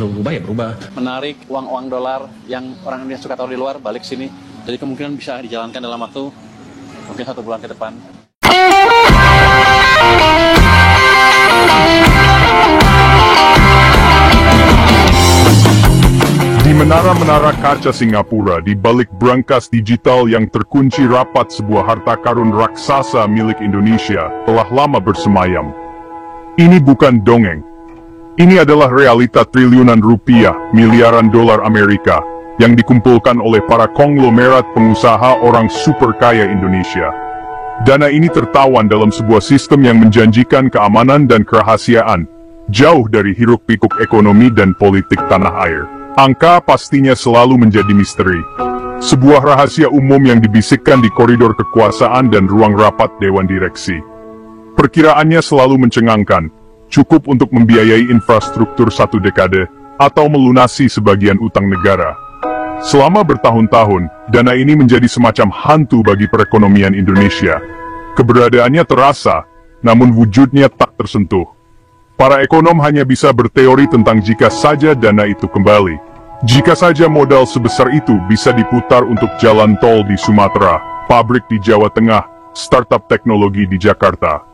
disuruh berubah ya berubah. Menarik uang-uang dolar yang orang Indonesia suka taruh di luar balik sini. Jadi kemungkinan bisa dijalankan dalam waktu mungkin 1 bulan ke depan. Di menara-menara kaca Singapura, di balik brankas digital yang terkunci rapat, sebuah harta karun raksasa milik Indonesia telah lama bersemayam. Ini bukan dongeng. Ini adalah realita triliunan rupiah, miliaran dolar Amerika, yang dikumpulkan oleh para konglomerat pengusaha orang super kaya Indonesia. Dana ini tertawan dalam sebuah sistem yang menjanjikan keamanan dan kerahasiaan, jauh dari hiruk-pikuk ekonomi dan politik tanah air. Angka pastinya selalu menjadi misteri. Sebuah rahasia umum yang dibisikkan di koridor kekuasaan dan ruang rapat Dewan Direksi. Perkiraannya selalu mencengangkan, cukup untuk membiayai infrastruktur 1 dekade, atau melunasi sebagian utang negara. Selama bertahun-tahun, dana ini menjadi semacam hantu bagi perekonomian Indonesia. Keberadaannya terasa, namun wujudnya tak tersentuh. Para ekonom hanya bisa berteori tentang jika saja dana itu kembali. Jika saja modal sebesar itu bisa diputar untuk jalan tol di Sumatera, pabrik di Jawa Tengah, startup teknologi di Jakarta.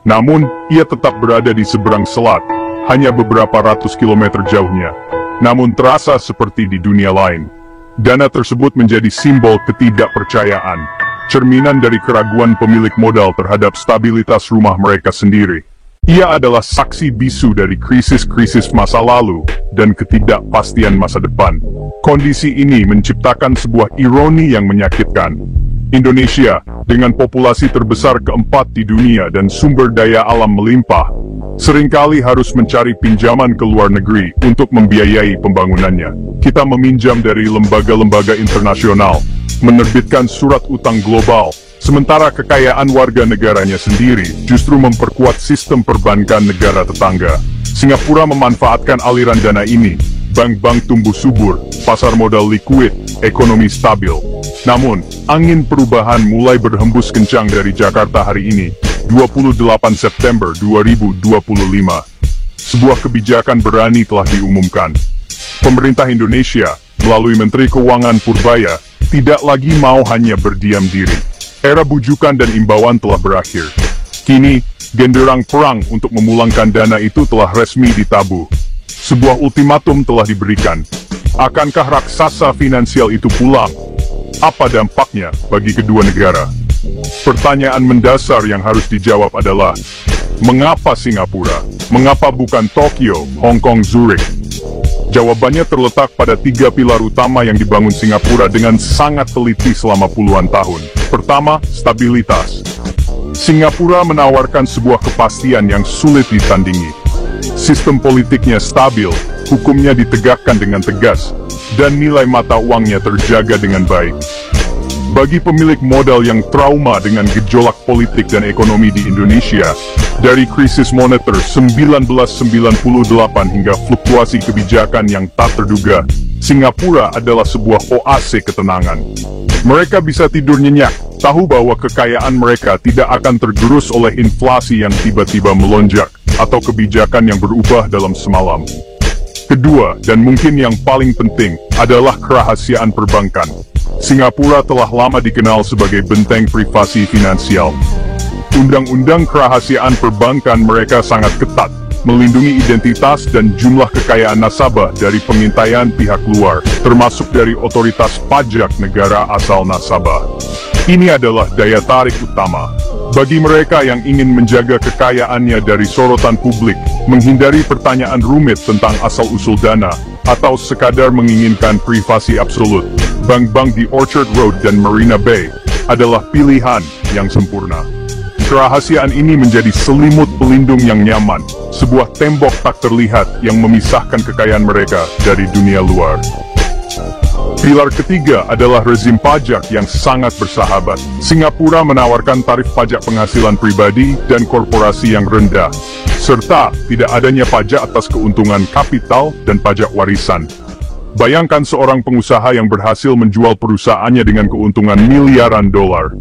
Namun, ia tetap berada di seberang selat, hanya beberapa ratus kilometer jauhnya. Namun terasa seperti di dunia lain. Dana tersebut menjadi simbol ketidakpercayaan, cerminan dari keraguan pemilik modal terhadap stabilitas rumah mereka sendiri. Ia adalah saksi bisu dari krisis-krisis masa lalu dan ketidakpastian masa depan. Kondisi ini menciptakan sebuah ironi yang menyakitkan. Indonesia, dengan populasi terbesar keempat di dunia dan sumber daya alam melimpah, seringkali harus mencari pinjaman ke luar negeri untuk membiayai pembangunannya. Kita meminjam dari lembaga-lembaga internasional, menerbitkan surat utang global, sementara kekayaan warga negaranya sendiri justru memperkuat sistem perbankan negara tetangga. Singapura memanfaatkan aliran dana ini, bank-bank tumbuh subur, pasar modal liquid, ekonomi stabil. Namun, angin perubahan mulai berhembus kencang dari Jakarta hari ini, 28 September 2025. Sebuah kebijakan berani telah diumumkan. Pemerintah Indonesia, melalui Menteri Keuangan Purbaya, tidak lagi mau hanya berdiam diri. Era bujukan dan imbauan telah berakhir. Kini, genderang perang untuk memulangkan dana itu telah resmi ditabuh. Sebuah ultimatum telah diberikan. Akankah raksasa finansial itu pulang? Apa dampaknya bagi kedua negara? Pertanyaan mendasar yang harus dijawab adalah, mengapa Singapura? Mengapa bukan Tokyo, Hong Kong, Zurich? Jawabannya terletak pada 3 pilar utama yang dibangun Singapura dengan sangat teliti selama puluhan tahun. Pertama, stabilitas. Singapura menawarkan sebuah kepastian yang sulit ditandingi. Sistem politiknya stabil, hukumnya ditegakkan dengan tegas, dan nilai mata uangnya terjaga dengan baik. Bagi pemilik modal yang trauma dengan gejolak politik dan ekonomi di Indonesia, dari krisis moneter 1998 hingga fluktuasi kebijakan yang tak terduga, Singapura adalah sebuah oase ketenangan. Mereka bisa tidur nyenyak, tahu bahwa kekayaan mereka tidak akan tergerus oleh inflasi yang tiba-tiba melonjak, atau kebijakan yang berubah dalam semalam. Kedua, dan mungkin yang paling penting, adalah kerahasiaan perbankan. Singapura telah lama dikenal sebagai benteng privasi finansial. Undang-undang kerahasiaan perbankan mereka sangat ketat, melindungi identitas dan jumlah kekayaan nasabah dari pengintaian pihak luar, termasuk dari otoritas pajak negara asal nasabah. Ini adalah daya tarik utama bagi mereka yang ingin menjaga kekayaannya dari sorotan publik, menghindari pertanyaan rumit tentang asal-usul dana, atau sekadar menginginkan privasi absolut. Bank-bank di Orchard Road dan Marina Bay adalah pilihan yang sempurna. Kerahasiaan ini menjadi selimut pelindung yang nyaman, sebuah tembok tak terlihat yang memisahkan kekayaan mereka dari dunia luar. Pilar ketiga adalah rezim pajak yang sangat bersahabat. Singapura menawarkan tarif pajak penghasilan pribadi dan korporasi yang rendah, serta tidak adanya pajak atas keuntungan kapital dan pajak warisan. Bayangkan seorang pengusaha yang berhasil menjual perusahaannya dengan keuntungan miliaran dolar.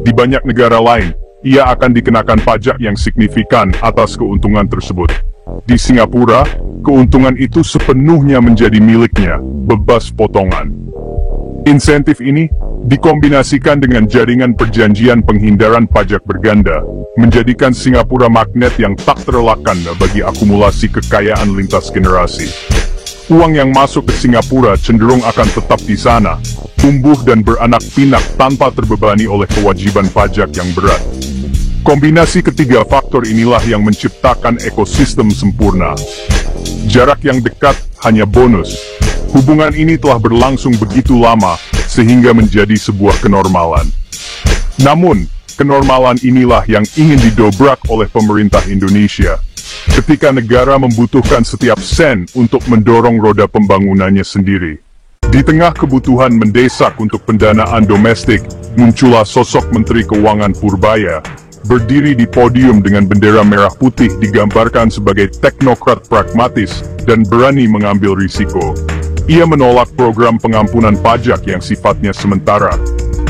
Di banyak negara lain, ia akan dikenakan pajak yang signifikan atas keuntungan tersebut. Di Singapura, keuntungan itu sepenuhnya menjadi miliknya, bebas potongan. Insentif ini dikombinasikan dengan jaringan perjanjian penghindaran pajak berganda, menjadikan Singapura magnet yang tak terelakkan bagi akumulasi kekayaan lintas generasi. Uang yang masuk ke Singapura cenderung akan tetap di sana, tumbuh dan beranak pinak tanpa terbebani oleh kewajiban pajak yang berat. Kombinasi ketiga faktor inilah yang menciptakan ekosistem sempurna. Jarak yang dekat hanya bonus. Hubungan ini telah berlangsung begitu lama, sehingga menjadi sebuah kenormalan. Namun, kenormalan inilah yang ingin didobrak oleh pemerintah Indonesia. Ketika negara membutuhkan setiap sen untuk mendorong roda pembangunannya sendiri. Di tengah kebutuhan mendesak untuk pendanaan domestik, muncullah sosok Menteri Keuangan Purbaya, berdiri di podium dengan bendera merah putih digambarkan sebagai teknokrat pragmatis dan berani mengambil risiko. Ia menolak program pengampunan pajak yang sifatnya sementara.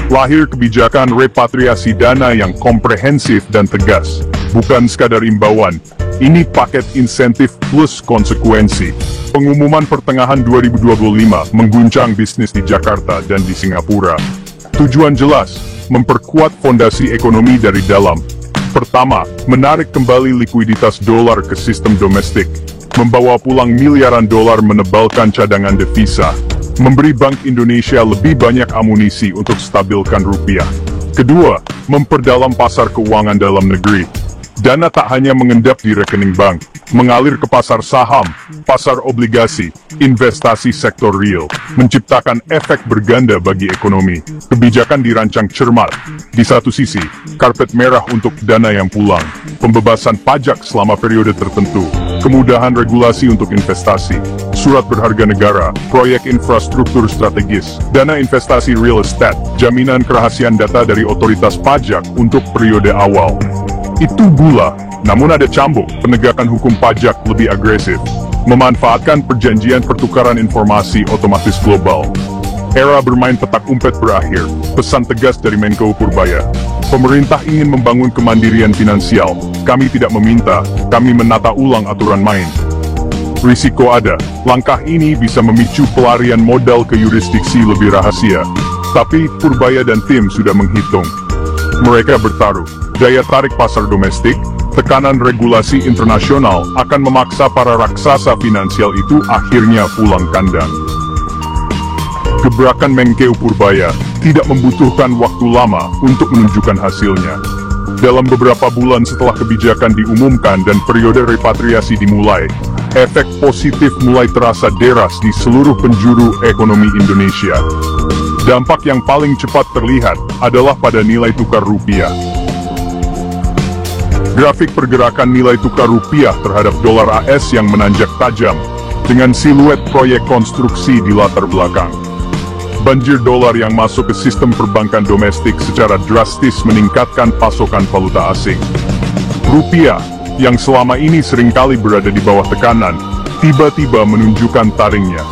Lahir kebijakan repatriasi dana yang komprehensif dan tegas, bukan sekadar imbauan. Ini paket insentif plus konsekuensi. Pengumuman pertengahan 2025 mengguncang bisnis di Jakarta dan di Singapura. Tujuan jelas, memperkuat fondasi ekonomi dari dalam. Pertama, menarik kembali likuiditas dolar ke sistem domestik. Membawa pulang miliaran dolar menebalkan cadangan devisa, memberi Bank Indonesia lebih banyak amunisi untuk stabilkan rupiah. Kedua, memperdalam pasar keuangan dalam negeri. Dana tak hanya mengendap di rekening bank, mengalir ke pasar saham, pasar obligasi, investasi sektor real, menciptakan efek berganda bagi ekonomi. Kebijakan dirancang cermat. Di satu sisi, karpet merah untuk dana yang pulang, pembebasan pajak selama periode tertentu, kemudahan regulasi untuk investasi, surat berharga negara, proyek infrastruktur strategis, dana investasi real estate, jaminan kerahasiaan data dari otoritas pajak untuk periode awal. Itu gula, namun ada cambuk, penegakan hukum pajak lebih agresif, memanfaatkan perjanjian pertukaran informasi otomatis global. Era bermain petak umpet berakhir, pesan tegas dari Menko Purbaya. Pemerintah ingin membangun kemandirian finansial, kami tidak meminta, kami menata ulang aturan main. Risiko ada, langkah ini bisa memicu pelarian modal ke yurisdiksi lebih rahasia. Tapi Purbaya dan tim sudah menghitung. Mereka bertaruh, daya tarik pasar domestik, tekanan regulasi internasional akan memaksa para raksasa finansial itu akhirnya pulang kandang. Gebrakan Menko Purbaya tidak membutuhkan waktu lama untuk menunjukkan hasilnya. Dalam beberapa bulan setelah kebijakan diumumkan dan periode repatriasi dimulai, efek positif mulai terasa deras di seluruh penjuru ekonomi Indonesia. Dampak yang paling cepat terlihat adalah pada nilai tukar rupiah. Grafik pergerakan nilai tukar rupiah terhadap dolar AS yang menanjak tajam, dengan siluet proyek konstruksi di latar belakang. Banjir dolar yang masuk ke sistem perbankan domestik secara drastis meningkatkan pasokan valuta asing. Rupiah, yang selama ini seringkali berada di bawah tekanan, tiba-tiba menunjukkan taringnya.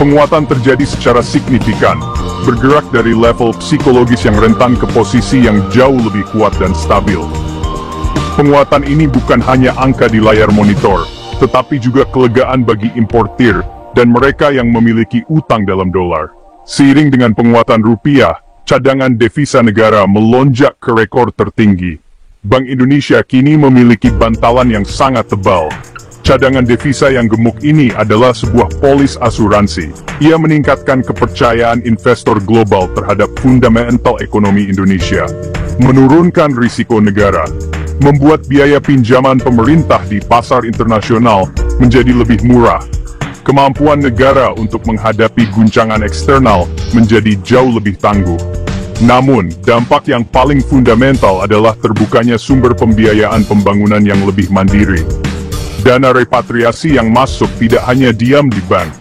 Penguatan terjadi secara signifikan, bergerak dari level psikologis yang rentan ke posisi yang jauh lebih kuat dan stabil. Penguatan ini bukan hanya angka di layar monitor, tetapi juga kelegaan bagi importir dan mereka yang memiliki utang dalam dolar. Seiring dengan penguatan rupiah, cadangan devisa negara melonjak ke rekor tertinggi. Bank Indonesia kini memiliki bantalan yang sangat tebal. Cadangan devisa yang gemuk ini adalah sebuah polis asuransi. Ia meningkatkan kepercayaan investor global terhadap fundamental ekonomi Indonesia, menurunkan risiko negara, membuat biaya pinjaman pemerintah di pasar internasional menjadi lebih murah. Kemampuan negara untuk menghadapi guncangan eksternal menjadi jauh lebih tangguh. Namun, dampak yang paling fundamental adalah terbukanya sumber pembiayaan pembangunan yang lebih mandiri. Dana repatriasi yang masuk tidak hanya diam di bank.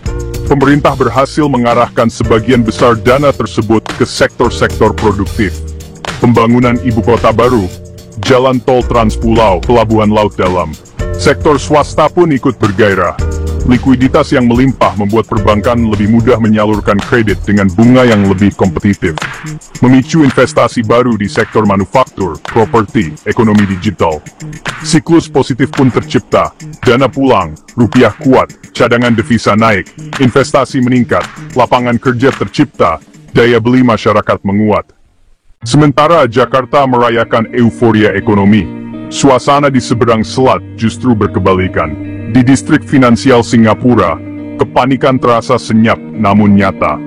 Pemerintah berhasil mengarahkan sebagian besar dana tersebut ke sektor-sektor produktif. Pembangunan ibu kota baru, jalan tol Trans Pulau, pelabuhan laut dalam. Sektor swasta pun ikut bergairah. Likuiditas yang melimpah membuat perbankan lebih mudah menyalurkan kredit dengan bunga yang lebih kompetitif, memicu investasi baru di sektor manufaktur, properti, ekonomi digital. Siklus positif pun tercipta, dana pulang, rupiah kuat, cadangan devisa naik, investasi meningkat, lapangan kerja tercipta, daya beli masyarakat menguat. Sementara Jakarta merayakan euforia ekonomi, suasana di seberang selat justru berkebalikan. Di distrik finansial Singapura, kepanikan terasa senyap namun nyata.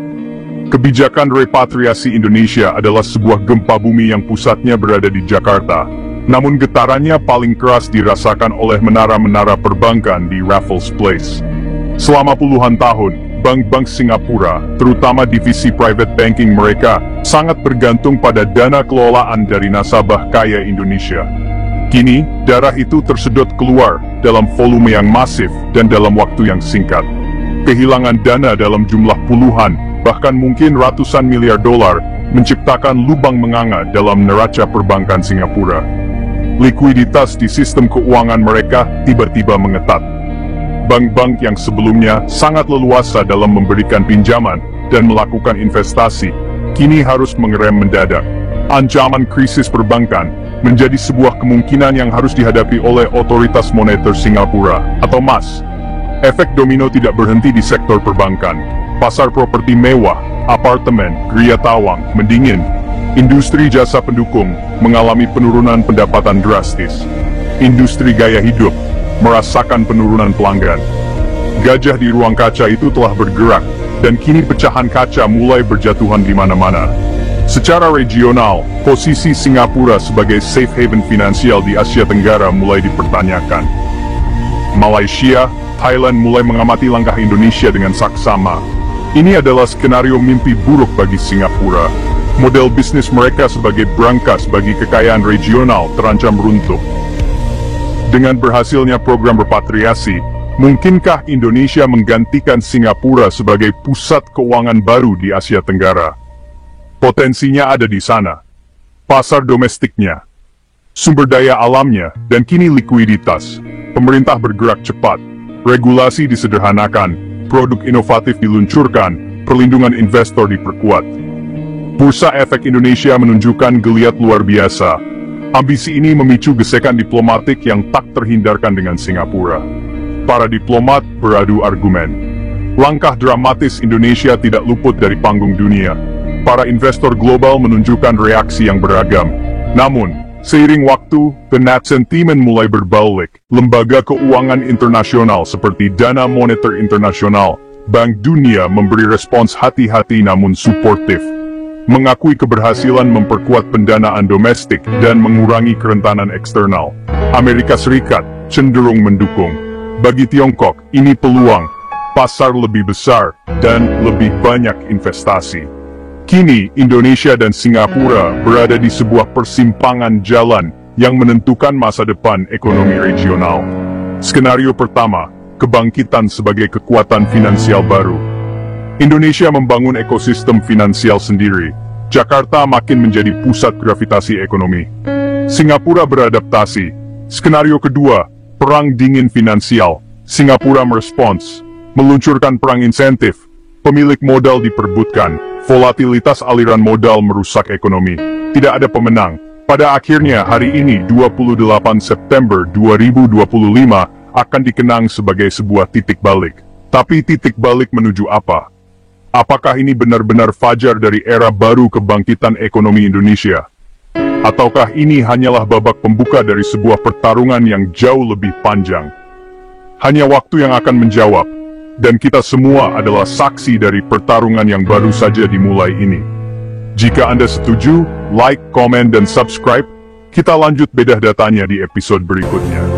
Kebijakan repatriasi Indonesia adalah sebuah gempa bumi yang pusatnya berada di Jakarta, namun getarannya paling keras dirasakan oleh menara-menara perbankan di Raffles Place. Selama puluhan tahun, bank-bank Singapura, terutama divisi private banking mereka, sangat bergantung pada dana kelolaan dari nasabah kaya Indonesia. Kini, darah itu tersedot keluar dalam volume yang masif dan dalam waktu yang singkat. Kehilangan dana dalam jumlah puluhan, bahkan mungkin ratusan miliar dolar, menciptakan lubang menganga dalam neraca perbankan Singapura. Likuiditas di sistem keuangan mereka tiba-tiba mengetat. Bank-bank yang sebelumnya sangat leluasa dalam memberikan pinjaman dan melakukan investasi, kini harus mengerem mendadak. Ancaman krisis perbankan menjadi sebuah kemungkinan yang harus dihadapi oleh Otoritas Moneter Singapura, atau MAS. Efek domino tidak berhenti di sektor perbankan. Pasar properti mewah, apartemen, geria tawang, mendingin. Industri jasa pendukung mengalami penurunan pendapatan drastis. Industri gaya hidup merasakan penurunan pelanggan. Gajah di ruang kaca itu telah bergerak, dan kini pecahan kaca mulai berjatuhan di mana-mana. Secara regional, posisi Singapura sebagai safe haven finansial di Asia Tenggara mulai dipertanyakan. Malaysia, Thailand mulai mengamati langkah Indonesia dengan saksama. Ini adalah skenario mimpi buruk bagi Singapura. Model bisnis mereka sebagai brankas bagi kekayaan regional terancam runtuh. Dengan berhasilnya program repatriasi, mungkinkah Indonesia menggantikan Singapura sebagai pusat keuangan baru di Asia Tenggara? Potensinya ada di sana. Pasar domestiknya, sumber daya alamnya, dan kini likuiditas. Pemerintah bergerak cepat, regulasi disederhanakan, produk inovatif diluncurkan, perlindungan investor diperkuat. Bursa Efek Indonesia menunjukkan geliat luar biasa. Ambisi ini memicu gesekan diplomatik yang tak terhindarkan dengan Singapura. Para diplomat beradu argumen. Langkah dramatis Indonesia tidak luput dari panggung dunia. Para investor global menunjukkan reaksi yang beragam. Namun, seiring waktu, sentimen mulai berbalik. Lembaga keuangan internasional seperti Dana Moneter Internasional, Bank Dunia memberi respons hati-hati namun suportif. Mengakui keberhasilan memperkuat pendanaan domestik dan mengurangi kerentanan eksternal. Amerika Serikat cenderung mendukung. Bagi Tiongkok, ini peluang. Pasar lebih besar dan lebih banyak investasi. Kini, Indonesia dan Singapura berada di sebuah persimpangan jalan yang menentukan masa depan ekonomi regional. Skenario pertama, kebangkitan sebagai kekuatan finansial baru. Indonesia membangun ekosistem finansial sendiri. Jakarta makin menjadi pusat gravitasi ekonomi. Singapura beradaptasi. Skenario kedua, perang dingin finansial. Singapura merespons, meluncurkan perang insentif. Pemilik modal diperebutkan, volatilitas aliran modal merusak ekonomi. Tidak ada pemenang. Pada akhirnya hari ini 28 September 2025 akan dikenang sebagai sebuah titik balik. Tapi titik balik menuju apa? Apakah ini benar-benar fajar dari era baru kebangkitan ekonomi Indonesia? Ataukah ini hanyalah babak pembuka dari sebuah pertarungan yang jauh lebih panjang? Hanya waktu yang akan menjawab. Dan kita semua adalah saksi dari pertarungan yang baru saja dimulai ini. Jika Anda setuju, like, komen, dan subscribe. Kita lanjut bedah datanya di episode berikutnya.